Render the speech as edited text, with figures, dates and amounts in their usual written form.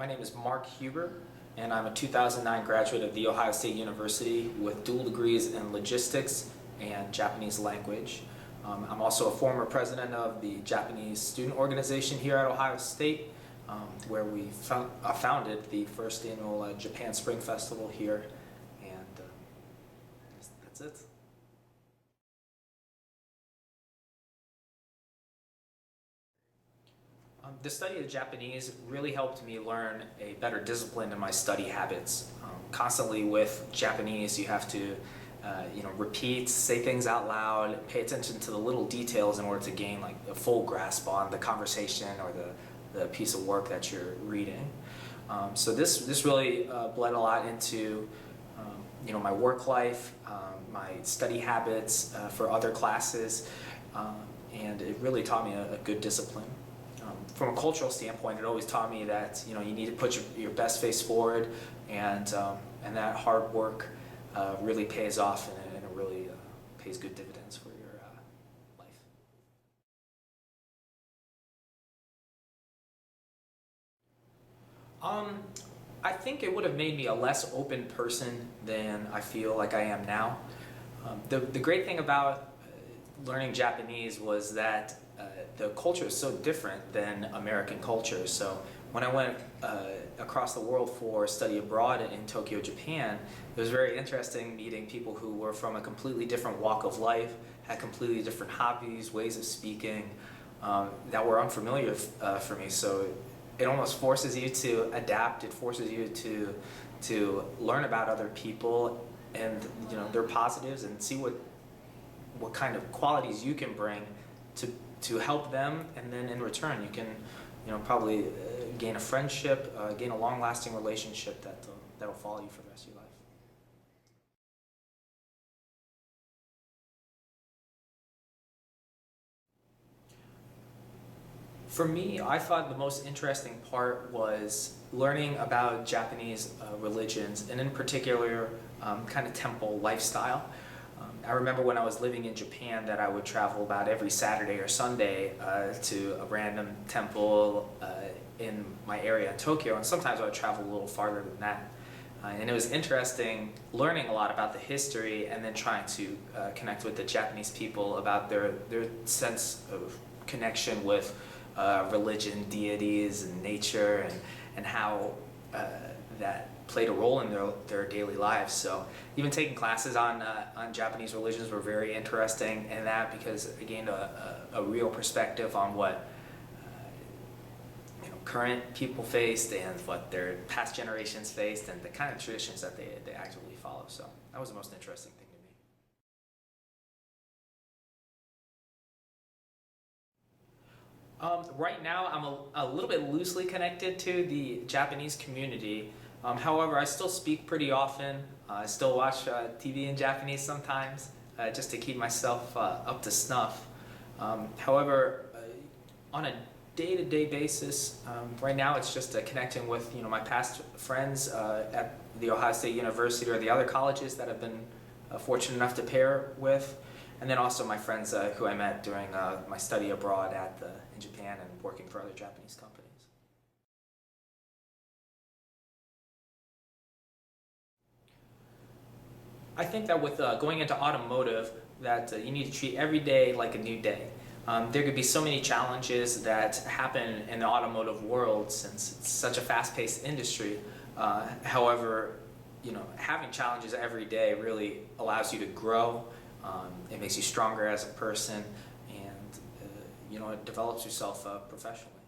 My name is Mark Huber, and I'm a 2009 graduate of The Ohio State University with dual degrees in logistics and Japanese language. I'm also a former president of the Japanese student organization here at Ohio State, where we founded the first annual Japan Spring Festival here, and that's it. The study of Japanese really helped me learn a better discipline in my study habits. Constantly with Japanese, you have to repeat, say things out loud, pay attention to the little details in order to gain like a full grasp on the conversation or the piece of work that you're reading. So this really bled a lot into my work life, my study habits for other classes, and it really taught me a good discipline. From a cultural standpoint, it always taught me that you need to put your best face forward, and that hard work really pays off, and it really pays good dividends for your life. I think it would have made me a less open person than I feel like I am now. The great thing about learning Japanese was that the culture is so different than American culture. So when I went across the world for study abroad in Tokyo, Japan, it was very interesting meeting people who were from a completely different walk of life, had completely different hobbies, ways of speaking that were unfamiliar for me. So it almost forces you to adapt. It forces you to learn about other people and their positives, and see what kind of qualities you can bring to help them, and then in return you can probably gain a friendship, gain a long-lasting relationship that'll follow you for the rest of your life. For me, I thought the most interesting part was learning about Japanese religions, and in particular kind of temple lifestyle. I remember when I was living in Japan that I would travel about every Saturday or Sunday to a random temple in my area in Tokyo, and sometimes I would travel a little farther than that. And it was interesting learning a lot about the history, and then trying to connect with the Japanese people about their sense of connection with religion, deities, and nature, and how that played a role in their daily lives. So even taking classes on Japanese religions were very interesting in that, because I gained a real perspective on what current people faced and what their past generations faced, and the kind of traditions that they actively follow. So that was the most interesting thing to me. Right now, I'm a little bit loosely connected to the Japanese community. However, I still speak pretty often. I still watch TV in Japanese sometimes, just to keep myself up to snuff. However, on a day-to-day basis, right now it's just connecting with my past friends at the Ohio State University or the other colleges that I've been fortunate enough to pair with, and then also my friends who I met during my study abroad in Japan and working for other Japanese companies. I think that with going into automotive, that you need to treat every day like a new day. There could be so many challenges that happen in the automotive world, since it's such a fast-paced industry. However, having challenges every day really allows you to grow. It makes you stronger as a person, and it develops yourself professionally.